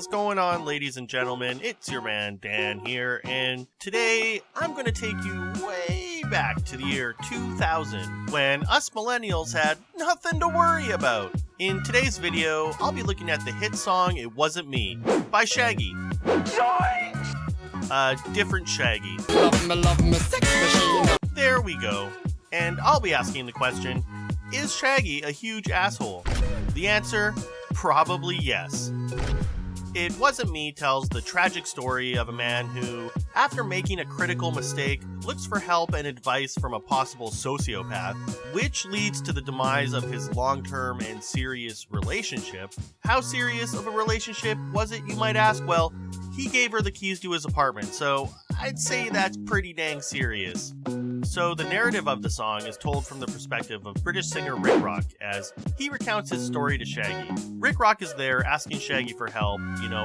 is going on, ladies and gentlemen? It's your man Dan here, and today I'm going to take you way back to the year 2000 when us millennials had nothing to worry about. In today's video, I'll be looking at the hit song It Wasn't Me by Shaggy. Different Shaggy. Love me, sex machine. There we go. And I'll be asking the question, is Shaggy a huge asshole? The answer, probably yes. It Wasn't Me tells the tragic story of a man who, after making a critical mistake, looks for help and advice from a possible sociopath, which leads to the demise of his long-term and serious relationship. How serious of a relationship was it, you might ask? Well, he gave her the keys to his apartment, so I'd say that's pretty dang serious. So the narrative of the song is told from the perspective of British singer Rik Rok as he recounts his story to Shaggy. Rik Rok is there asking Shaggy for help,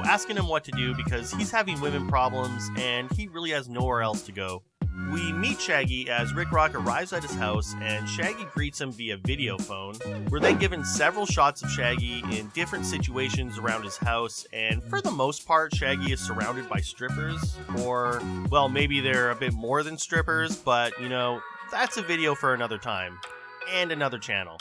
asking him what to do because he's having women problems and he really has nowhere else to go. We meet Shaggy as Rik Rok arrives at his house and Shaggy greets him via video phone. We're then given several shots of Shaggy in different situations around his house, and for the most part Shaggy is surrounded by strippers, or well, maybe they're a bit more than strippers, but that's a video for another time and another channel.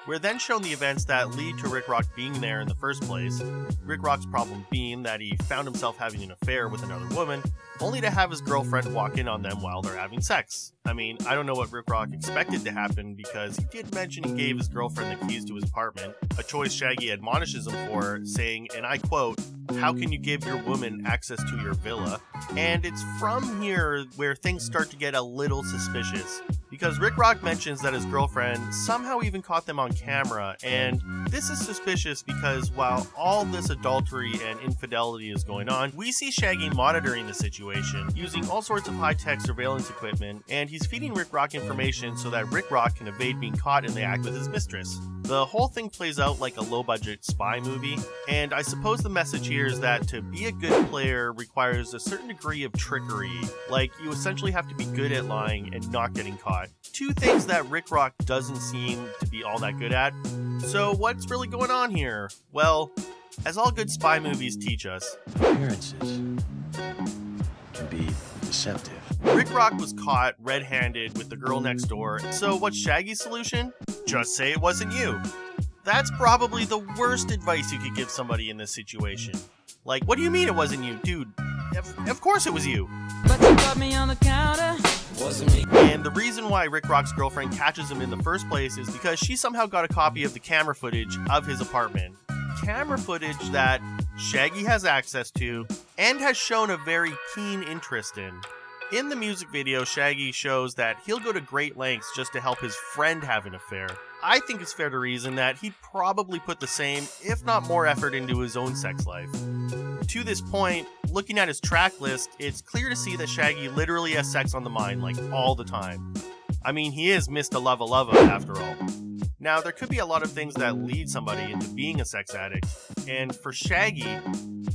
We're then shown the events that lead to Rik Rok being there in the first place. Rik Rok's problem being that he found himself having an affair with another woman, only to have his girlfriend walk in on them while they're having sex. I mean, I don't know what Rik Rok expected to happen because he did mention he gave his girlfriend the keys to his apartment, a choice Shaggy admonishes him for, saying, and I quote, "How can you give your woman access to your villa?" And it's from here where things start to get a little suspicious, because Rik Rok mentions that his girlfriend somehow even caught them on camera, and this is suspicious because while all this adultery and infidelity is going on, we see Shaggy monitoring the situation, using all sorts of high-tech surveillance equipment, and he's feeding Rik Rok information so that Rik Rok can evade being caught in the act with his mistress. The whole thing plays out like a low-budget spy movie, and I suppose the message here is that to be a good player requires a certain degree of trickery, like you essentially have to be good at lying and not getting caught. Two things that Rik Rok doesn't seem to be all that good at. So what's really going on here? Well, as all good spy movies teach us, appearances can be deceptive. Rik Rok was caught red-handed with the girl next door, so what's Shaggy's solution? Just say it wasn't you. That's probably the worst advice you could give somebody in this situation. Like, what do you mean it wasn't you? Dude, of course it was you. But you got me on the counter. Wasn't me. And the reason why Rik Rok's girlfriend catches him in the first place is because she somehow got a copy of the camera footage of his apartment. Camera footage that Shaggy has access to and has shown a very keen interest in. In the music video, Shaggy shows that he'll go to great lengths just to help his friend have an affair. I think it's fair to reason that he'd probably put the same, if not more effort into his own sex life. To this point, looking at his track list, it's clear to see that Shaggy literally has sex on the mind, like all the time. I mean, he is Mr. Lova Lova after all. Now, there could be a lot of things that lead somebody into being a sex addict, and for Shaggy,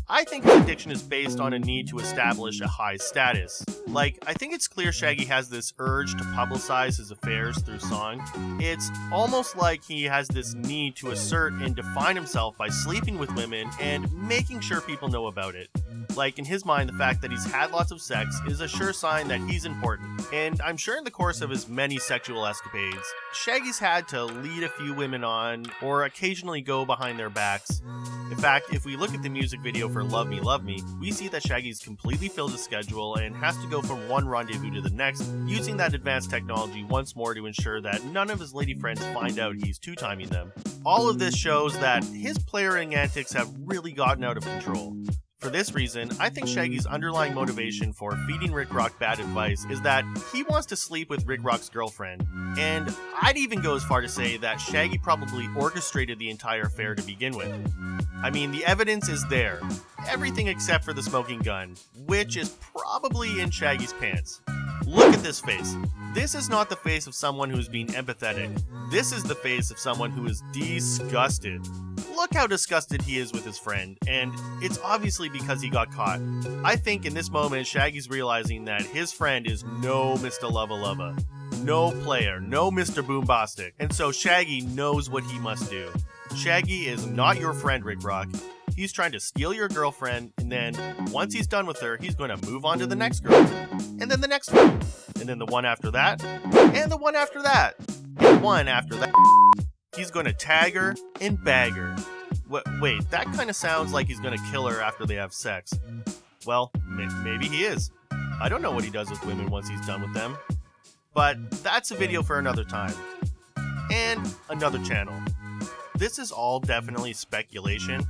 I think his addiction is based on a need to establish a high status. Like, I think it's clear Shaggy has this urge to publicize his affairs through song. It's almost like he has this need to assert and define himself by sleeping with women and making sure people know about it. Like, in his mind, the fact that he's had lots of sex is a sure sign that he's important. And I'm sure in the course of his many sexual escapades, Shaggy's had to lead a few women on, or occasionally go behind their backs. In fact, if we look at the music video for Love Me, Love Me, we see that Shaggy's completely filled his schedule and has to go from one rendezvous to the next, using that advanced technology once more to ensure that none of his lady friends find out he's two-timing them. All of this shows that his playering antics have really gotten out of control. For this reason, I think Shaggy's underlying motivation for feeding Rik Rok bad advice is that he wants to sleep with Rik Rok's girlfriend. And I'd even go as far to say that Shaggy probably orchestrated the entire affair to begin with. I mean, the evidence is there. Everything except for the smoking gun, which is probably in Shaggy's pants. Look at this face. This is not the face of someone who's being empathetic. This is the face of someone who is disgusted. Look how disgusted he is with his friend, and it's obviously because he got caught. I think in this moment, Shaggy's realizing that his friend is no Mr. Lova Lova, no player, no Mr. Boombastic, and so Shaggy knows what he must do. Shaggy is not your friend, Rik Rok. He's trying to steal your girlfriend, and then once he's done with her, he's going to move on to the next girl, and then the next girl, and then the one after that, and the one after that, and one after that. He's going to tag her and bag her. Wait, that kind of sounds like he's going to kill her after they have sex. Well, maybe he is. I don't know what he does with women once he's done with them. But that's a video for another time. And another channel. This is all definitely speculation.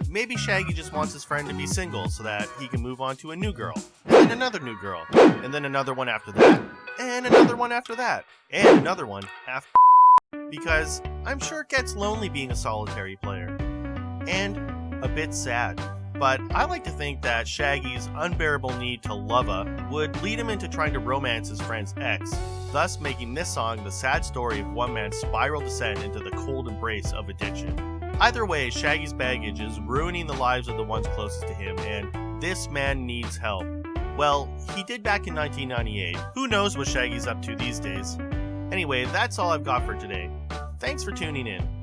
Maybe Shaggy just wants his friend to be single so that he can move on to a new girl, and then another new girl, and then another one after that, and another one after that, and another one after. Because I'm sure it gets lonely being a solitary player. And a bit sad. But I like to think that Shaggy's unbearable need to love would lead him into trying to romance his friend's ex, thus making this song the sad story of one man's spiral descent into the cold embrace of addiction. Either way, Shaggy's baggage is ruining the lives of the ones closest to him, and this man needs help. Well, he did back in 1998. Who knows what Shaggy's up to these days? Anyway, that's all I've got for today. Thanks for tuning in.